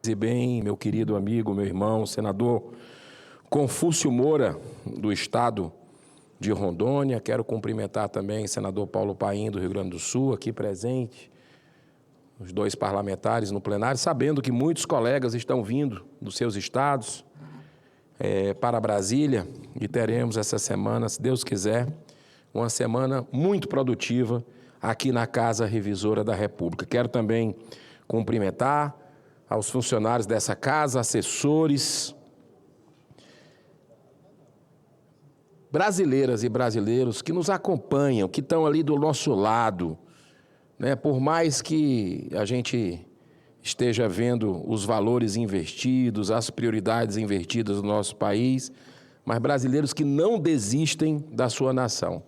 E bem, meu querido amigo, meu irmão, senador Confúcio Moura, do estado de Rondônia. Quero cumprimentar também o senador Paulo Paim, do Rio Grande do Sul, aqui presente, os dois parlamentares no plenário, sabendo que muitos colegas estão vindo dos seus estados para Brasília, e teremos essa semana, se Deus quiser, uma semana muito produtiva aqui na Casa Revisora da República. Quero também cumprimentar aos funcionários dessa casa, assessores, brasileiras e brasileiros que nos acompanham, que estão ali do nosso lado, né? Por mais que a gente esteja vendo os valores investidos, as prioridades invertidas no nosso país, mas brasileiros que não desistem da sua nação.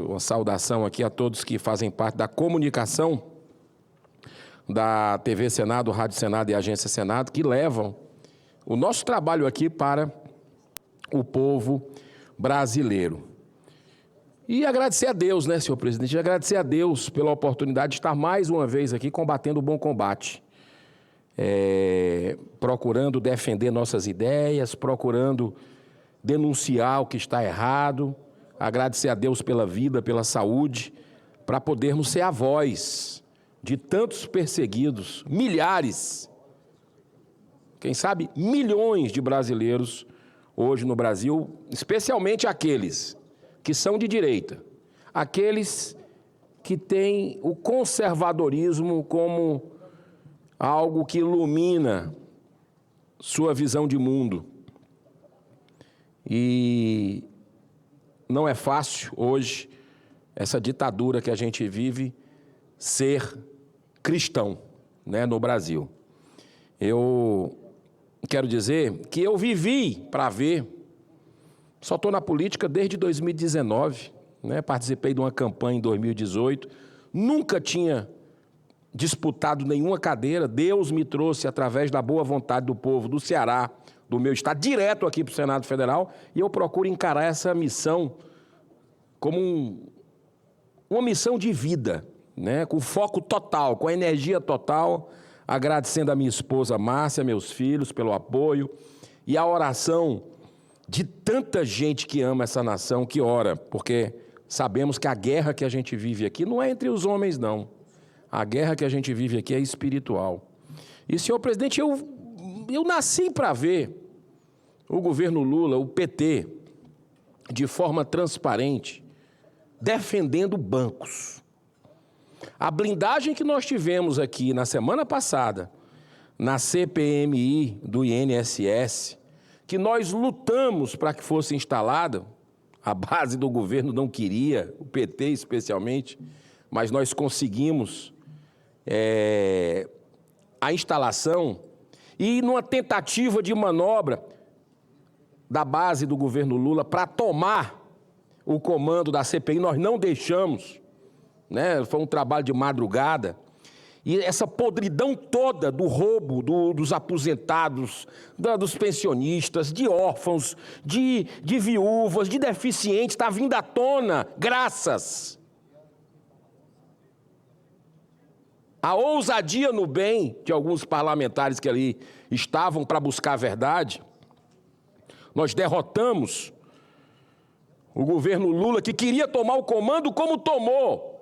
Uma saudação aqui a todos que fazem parte da comunicação da TV Senado, Rádio Senado e Agência Senado, que levam o nosso trabalho aqui para o povo brasileiro. E agradecer a Deus, né, senhor presidente? Agradecer a Deus pela oportunidade de estar mais uma vez aqui combatendo o bom combate. Procurando defender nossas ideias, procurando denunciar o que está errado. Agradecer a Deus pela vida, pela saúde, para podermos ser a voz de tantos perseguidos, milhares, quem sabe milhões de brasileiros hoje no Brasil, especialmente aqueles que são de direita, aqueles que têm o conservadorismo como algo que ilumina sua visão de mundo. E não é fácil hoje, essa ditadura que a gente vive, ser cristão, né, no Brasil. Eu quero dizer que eu vivi para ver, só estou na política desde 2019, né, participei de uma campanha em 2018, nunca tinha disputado nenhuma cadeira, Deus me trouxe através da boa vontade do povo do Ceará, do meu estado, direto aqui para o Senado Federal, e eu procuro encarar essa missão como uma missão de vida, né, com foco total, com a energia total, agradecendo a minha esposa Márcia, meus filhos, pelo apoio e a oração de tanta gente que ama essa nação, que ora, porque sabemos que a guerra que a gente vive aqui não é entre os homens, não. A guerra que a gente vive aqui é espiritual. E, senhor presidente, eu nasci para ver o governo Lula, o PT, de forma transparente, defendendo bancos. A blindagem que nós tivemos aqui na semana passada, na CPMI do INSS, que nós lutamos para que fosse instalada, a base do governo não queria, o PT especialmente, mas nós conseguimos a instalação, e numa tentativa de manobra da base do governo Lula para tomar o comando da CPI, nós não deixamos, né? Foi um trabalho de madrugada, e essa podridão toda do roubo dos aposentados, dos pensionistas, de órfãos, de viúvas, de deficientes, está vindo à tona, graças à ousadia no bem de alguns parlamentares que ali estavam para buscar a verdade. Nós derrotamos o governo Lula, que queria tomar o comando como tomou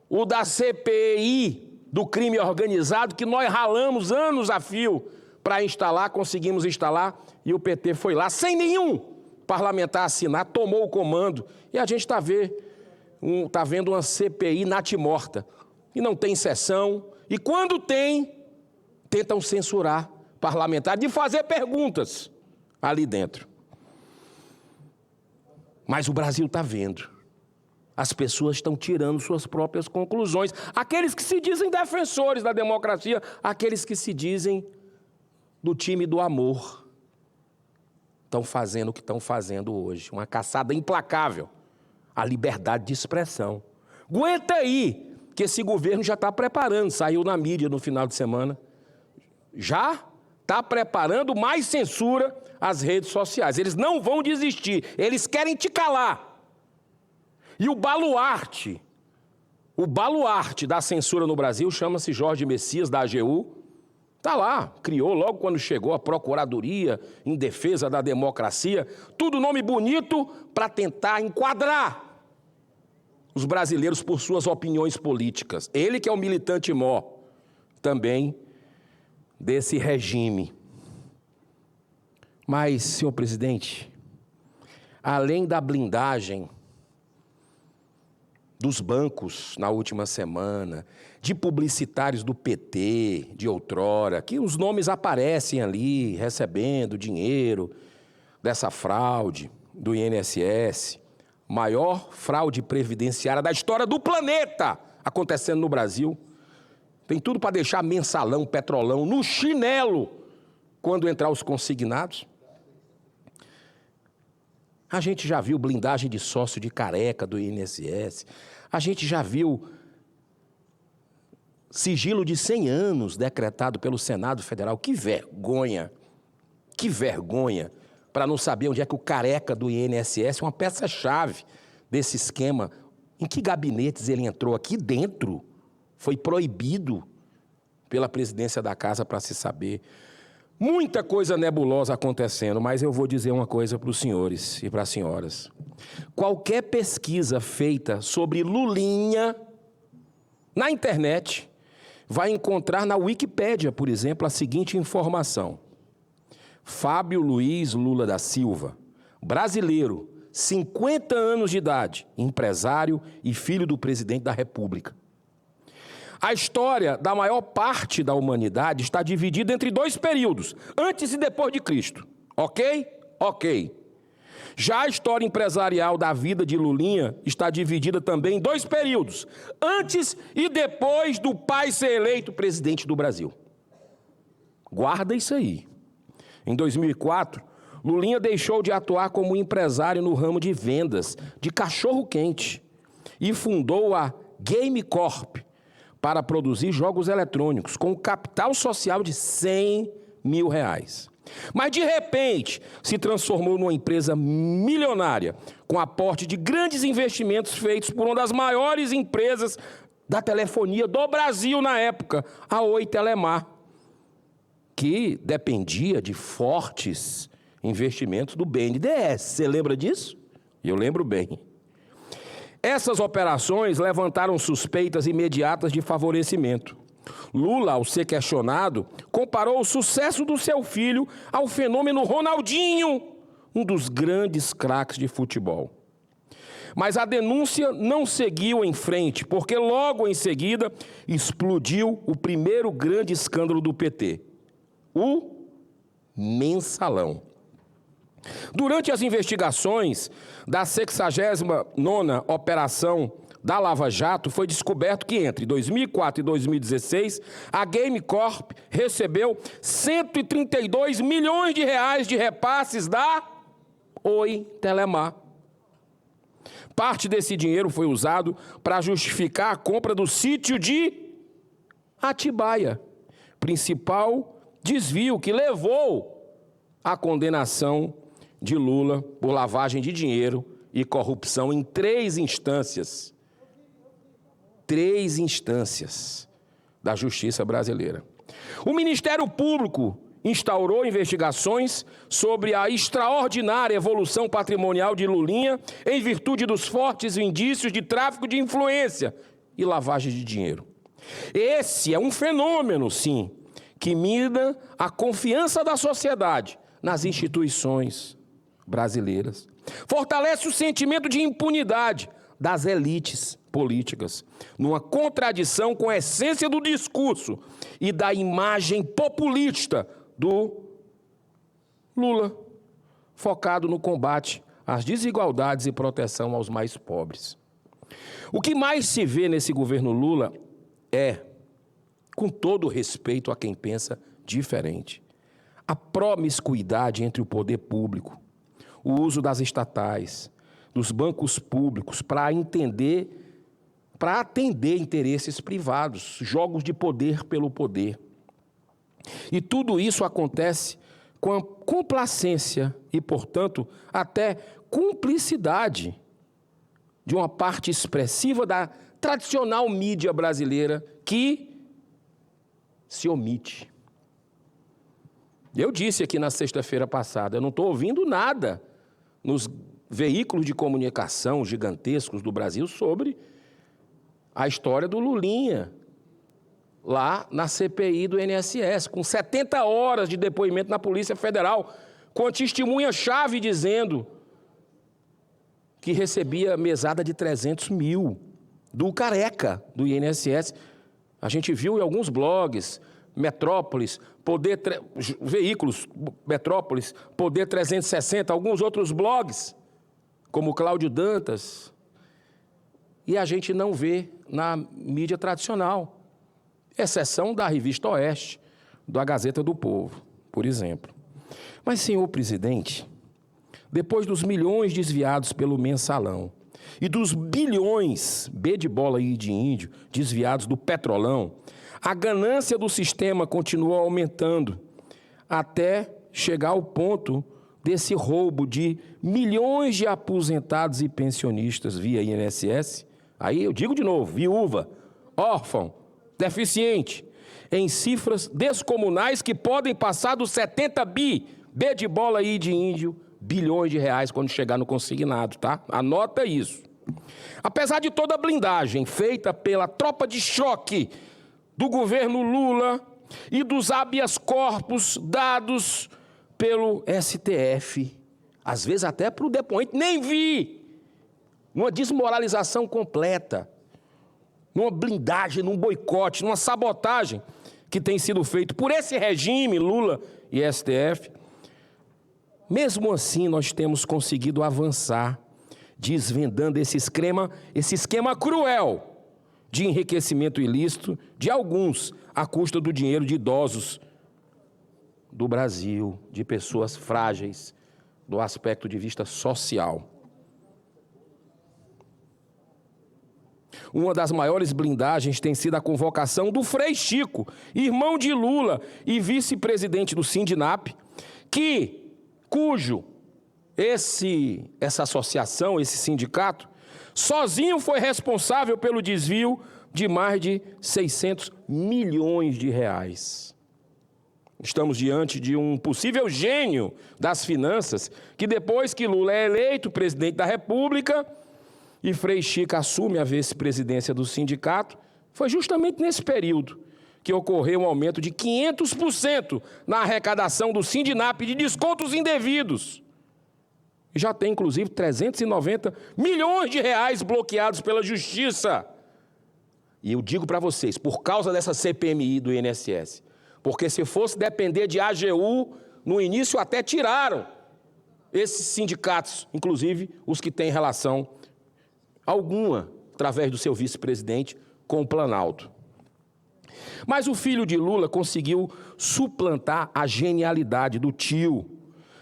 o da CPI do crime organizado, que nós ralamos anos a fio para instalar, conseguimos instalar, e o PT foi lá, sem nenhum parlamentar assinar, tomou o comando, e a gente está vendo uma CPI natimorta, e não tem sessão, e quando tem, tentam censurar parlamentar de fazer perguntas ali dentro. Mas o Brasil está vendo. As pessoas estão tirando suas próprias conclusões. Aqueles que se dizem defensores da democracia, aqueles que se dizem do time do amor, estão fazendo o que estão fazendo hoje. Uma caçada implacável à liberdade de expressão. Aguenta aí, que esse governo já está preparando, saiu na mídia no final de semana, já está preparando mais censura às redes sociais. Eles não vão desistir, eles querem te calar. E o baluarte da censura no Brasil chama-se Jorge Messias, da AGU, Está lá, criou logo quando chegou a Procuradoria em Defesa da Democracia, tudo nome bonito para tentar enquadrar os brasileiros por suas opiniões políticas. Ele que é o militante mó também desse regime. Mas, senhor presidente, além da blindagem dos bancos na última semana, de publicitários do PT, de outrora, que os nomes aparecem ali, recebendo dinheiro dessa fraude do INSS, maior fraude previdenciária da história do planeta acontecendo no Brasil. Tem tudo para deixar mensalão, petrolão no chinelo quando entrar os consignados. A gente já viu blindagem de sócio de careca do INSS. A gente já viu sigilo de 100 anos decretado pelo Senado Federal. Que vergonha! Que vergonha! Para não saber onde é que o careca do INSS é uma peça-chave desse esquema. Em que gabinetes ele entrou? Aqui dentro. Foi proibido pela presidência da casa para se saber. Muita coisa nebulosa acontecendo, mas eu vou dizer uma coisa para os senhores e para as senhoras. Qualquer pesquisa feita sobre Lulinha na internet vai encontrar na Wikipédia, por exemplo, a seguinte informação. Fábio Luiz Lula da Silva, brasileiro, 50 anos de idade, empresário e filho do presidente da República. A história da maior parte da humanidade está dividida entre dois períodos, antes e depois de Cristo. Ok? Ok. Já a história empresarial da vida de Lulinha está dividida também em dois períodos, antes e depois do pai ser eleito presidente do Brasil. Guarda isso aí. Em 2004, Lulinha deixou de atuar como empresário no ramo de vendas de cachorro-quente e fundou a Game Corp, para produzir jogos eletrônicos, com um capital social de R$100 mil. Mas, de repente, se transformou numa empresa milionária, com aporte de grandes investimentos feitos por uma das maiores empresas da telefonia do Brasil na época, a Oi Telemar, que dependia de fortes investimentos do BNDES. Você lembra disso? Eu lembro bem. Essas operações levantaram suspeitas imediatas de favorecimento. Lula, ao ser questionado, comparou o sucesso do seu filho ao fenômeno Ronaldinho, um dos grandes craques de futebol. Mas a denúncia não seguiu em frente, porque logo em seguida explodiu o primeiro grande escândalo do PT, o mensalão. Durante as investigações da 69ª Operação da Lava Jato, foi descoberto que entre 2004 e 2016, a Game Corp recebeu R$132 milhões de repasses da Oi Telemar. Parte desse dinheiro foi usado para justificar a compra do sítio de Atibaia, principal desvio que levou à condenação de Lula por lavagem de dinheiro e corrupção em 3 instâncias. 3 instâncias da justiça brasileira. O Ministério Público instaurou investigações sobre a extraordinária evolução patrimonial de Lulinha em virtude dos fortes indícios de tráfico de influência e lavagem de dinheiro. Esse é um fenômeno, sim, que mina a confiança da sociedade nas instituições brasileiras. Fortalece o sentimento de impunidade das elites políticas, numa contradição com a essência do discurso e da imagem populista do Lula, focado no combate às desigualdades e proteção aos mais pobres. O que mais se vê nesse governo Lula é, com todo respeito a quem pensa diferente, a promiscuidade entre o poder público, o uso das estatais, dos bancos públicos para atender interesses privados, jogos de poder pelo poder. E tudo isso acontece com a complacência e, portanto, até cumplicidade de uma parte expressiva da tradicional mídia brasileira que se omite. Eu disse aqui na sexta-feira passada, eu não estou ouvindo nada nos veículos de comunicação gigantescos do Brasil sobre a história do Lulinha, lá na CPI do INSS, com 70 horas de depoimento na Polícia Federal, com a testemunha-chave dizendo que recebia mesada de 300 mil do careca do INSS. A gente viu em alguns blogs, Metrópolis, veículos, Metrópolis, Poder 360, alguns outros blogs, como Cláudio Dantas, e a gente não vê na mídia tradicional, exceção da Revista Oeste, da Gazeta do Povo, por exemplo. Mas, senhor presidente, depois dos milhões desviados pelo mensalão e dos bilhões, B de bola e de índio, desviados do petrolão, a ganância do sistema continua aumentando até chegar ao ponto desse roubo de milhões de aposentados e pensionistas via INSS. Aí eu digo de novo, viúva, órfão, deficiente, em cifras descomunais que podem passar dos 70 B de bola e de índio, bilhões de reais quando chegar no consignado, tá? Anota isso. Apesar de toda a blindagem feita pela tropa de choque do governo Lula e dos habeas corpus dados pelo STF, às vezes até para o depoente, nem vi, numa desmoralização completa, numa blindagem, num boicote, numa sabotagem que tem sido feito por esse regime, Lula e STF. Mesmo assim, nós temos conseguido avançar, desvendando esse esquema cruel de enriquecimento ilícito de alguns, à custa do dinheiro de idosos do Brasil, de pessoas frágeis, do aspecto de vista social. Uma das maiores blindagens tem sido a convocação do Frei Chico, irmão de Lula e vice-presidente do Sindinap, cujo essa associação, esse sindicato, sozinho foi responsável pelo desvio de mais de 600 milhões de reais. Estamos diante de um possível gênio das finanças que, depois que Lula é eleito presidente da República e Frei Chico assume a vice-presidência do sindicato, foi justamente nesse período que ocorreu um aumento de 500% na arrecadação do Sindinap de descontos indevidos. E já tem, inclusive, 390 milhões de reais bloqueados pela Justiça. E eu digo para vocês, por causa dessa CPMI do INSS, porque se fosse depender de AGU, no início até tiraram esses sindicatos, inclusive os que têm relação alguma, através do seu vice-presidente, com o Planalto. Mas o filho de Lula conseguiu suplantar a genialidade do tio,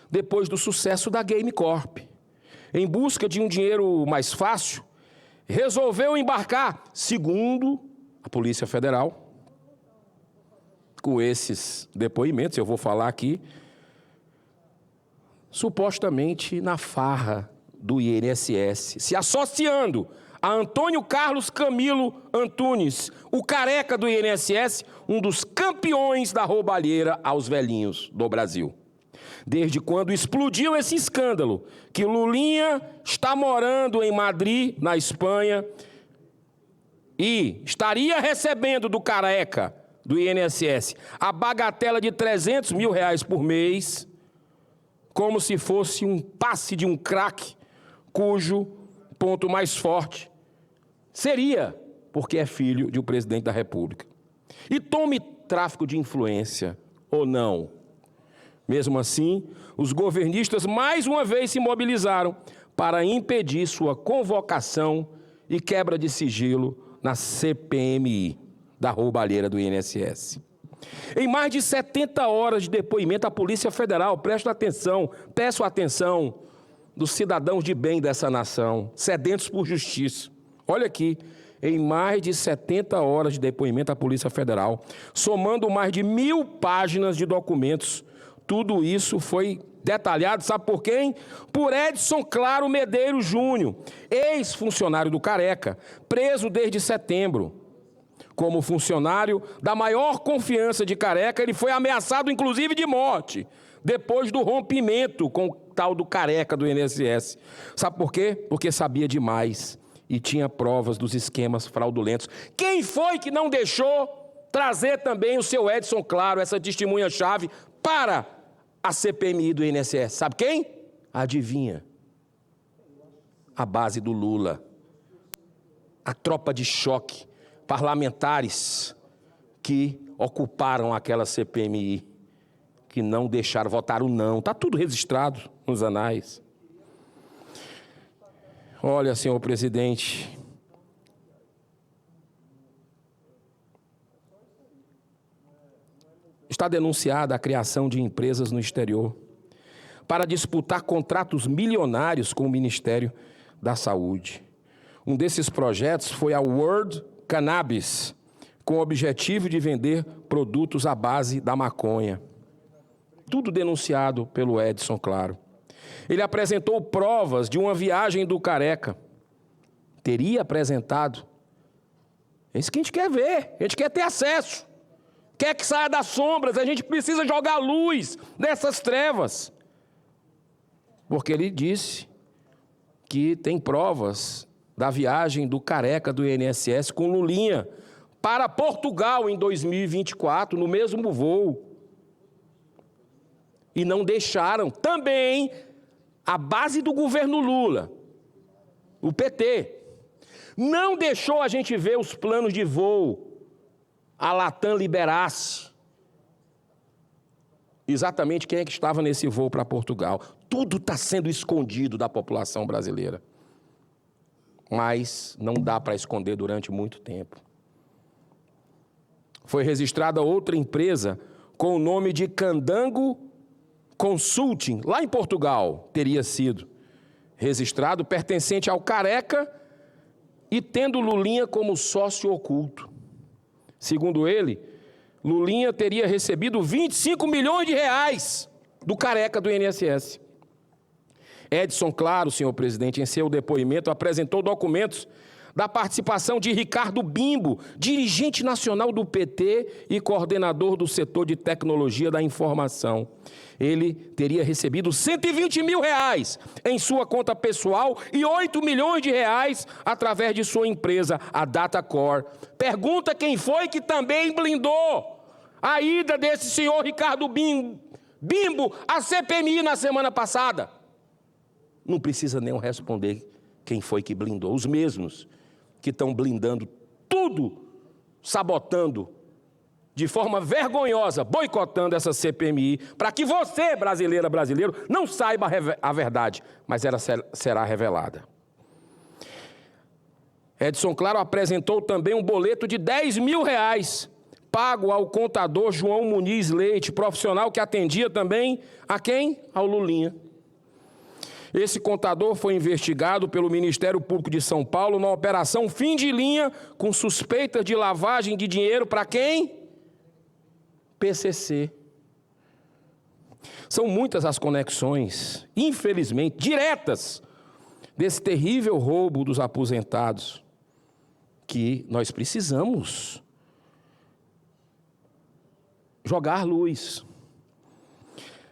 depois do sucesso da Game Corp. Em busca de um dinheiro mais fácil, resolveu embarcar, segundo a Polícia Federal, com esses depoimentos, eu vou falar aqui, supostamente na farra do INSS, se associando a Antônio Carlos Camilo Antunes, o careca do INSS, um dos campeões da roubalheira aos velhinhos do Brasil. Desde quando explodiu esse escândalo, que Lulinha está morando em Madrid, na Espanha, e estaria recebendo do careca do INSS a bagatela de 300 mil reais por mês, como se fosse um passe de um craque, cujo ponto mais forte seria porque é filho de um presidente da República. E tome tráfico de influência ou não. Mesmo assim, os governistas mais uma vez se mobilizaram para impedir sua convocação e quebra de sigilo na CPMI da roubalheira do INSS. Em mais de 70 horas de depoimento, a Polícia Federal, peço atenção dos cidadãos de bem dessa nação, sedentos por justiça. Olha aqui, em mais de 70 horas de depoimento à Polícia Federal, somando mais de 1000 páginas de documentos, tudo isso foi detalhado, sabe por quem? Por Edson Claro Medeiros Júnior, ex-funcionário do Careca, preso desde setembro, Como funcionário da maior confiança de Careca, ele foi ameaçado, inclusive, de morte, depois do rompimento com o tal do Careca do INSS. Sabe por quê? Porque sabia demais e tinha provas dos esquemas fraudulentos. Quem foi que não deixou trazer também o seu Edson Claro, essa testemunha-chave, para a CPMI do INSS? Sabe quem? Adivinha? A base do Lula. A tropa de choque, parlamentares que ocuparam aquela CPMI, que não deixaram, votaram não. Está tudo registrado nos anais. Olha, senhor presidente, está denunciada a criação de empresas no exterior para disputar contratos milionários com o Ministério da Saúde. Um desses projetos foi a World Cannabis, com o objetivo de vender produtos à base da maconha. Tudo denunciado pelo Edson Claro. Ele apresentou provas de uma viagem do Careca. Teria apresentado. É isso que a gente quer ver, a gente quer ter acesso. Quer que saia das sombras, a gente precisa jogar luz nessas trevas. Porque ele disse que tem provas da viagem do Careca do INSS com Lulinha para Portugal em 2024, no mesmo voo. E não deixaram também a base do governo Lula, o PT, não deixou a gente ver os planos de voo, a Latam liberasse exatamente quem é que estava nesse voo para Portugal. Tudo está sendo escondido da população brasileira. Mas não dá para esconder durante muito tempo. Foi registrada outra empresa com o nome de Candango Consulting, lá em Portugal, teria sido registrado, pertencente ao Careca e tendo Lulinha como sócio oculto. Segundo ele, Lulinha teria recebido 25 milhões de reais do Careca do INSS. Edson Claro, senhor presidente, em seu depoimento, apresentou documentos da participação de Ricardo Bimbo, dirigente nacional do PT e coordenador do setor de tecnologia da informação. Ele teria recebido 120 mil reais em sua conta pessoal e 8 milhões de reais através de sua empresa, a Datacor. Pergunta quem foi que também blindou a ida desse senhor Ricardo Bimbo à CPMI na semana passada. Não precisa nem responder quem foi que blindou. Os mesmos que estão blindando tudo, sabotando, de forma vergonhosa, boicotando essa CPMI, para que você, brasileira, brasileiro, não saiba a verdade, mas ela será revelada. Edson Claro apresentou também um boleto de 10 mil reais, pago ao contador João Muniz Leite, profissional que atendia também a quem? Ao Lulinha. Esse contador foi investigado pelo Ministério Público de São Paulo na operação Fim de Linha, com suspeitas de lavagem de dinheiro para quem? PCC. São muitas as conexões, infelizmente, diretas, desse terrível roubo dos aposentados, que nós precisamos jogar luz,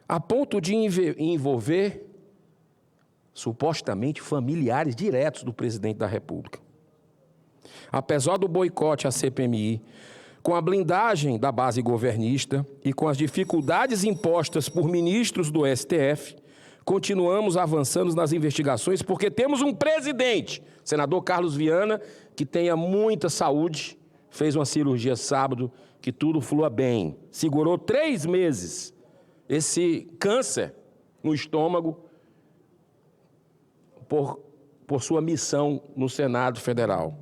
a ponto de envolver supostamente familiares diretos do presidente da República. Apesar do boicote à CPMI, com a blindagem da base governista e com as dificuldades impostas por ministros do STF, continuamos avançando nas investigações porque temos um presidente, senador Carlos Viana, que tenha muita saúde, fez uma cirurgia sábado, que tudo flua bem. Segurou 3 meses esse câncer no estômago, por sua missão no Senado Federal.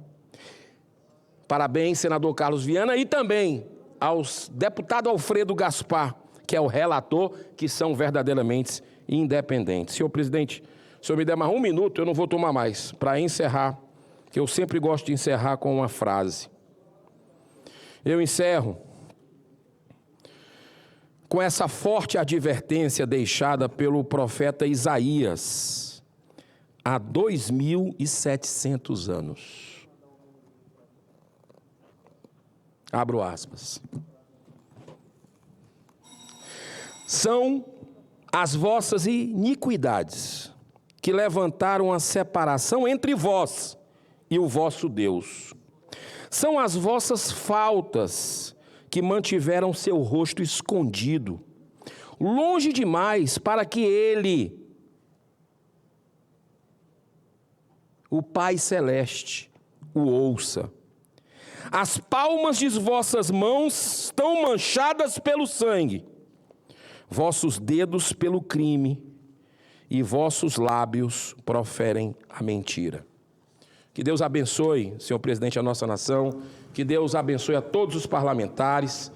Parabéns, senador Carlos Viana, e também aos deputado Alfredo Gaspar, que é o relator, que são verdadeiramente independentes. Senhor presidente, se o senhor me der mais 1 minuto, eu não vou tomar mais, para encerrar, que eu sempre gosto de encerrar com uma frase. Eu encerro com essa forte advertência deixada pelo profeta Isaías, há 2.700 anos. Abro aspas. São as vossas iniquidades que levantaram a separação entre vós e o vosso Deus. São as vossas faltas que mantiveram seu rosto escondido, longe demais para que ele, o Pai Celeste, o ouça. As palmas de vossas mãos estão manchadas pelo sangue, vossos dedos pelo crime, e vossos lábios proferem a mentira. Que Deus abençoe, senhor presidente, a nossa nação, que Deus abençoe a todos os parlamentares,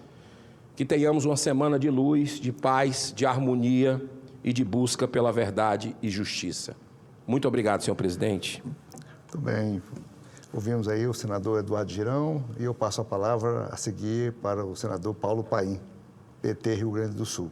que tenhamos uma semana de luz, de paz, de harmonia e de busca pela verdade e justiça. Muito obrigado, senhor presidente. Muito bem. Ouvimos aí o senador Eduardo Girão e eu passo a palavra a seguir para o senador Paulo Paim, PT Rio Grande do Sul.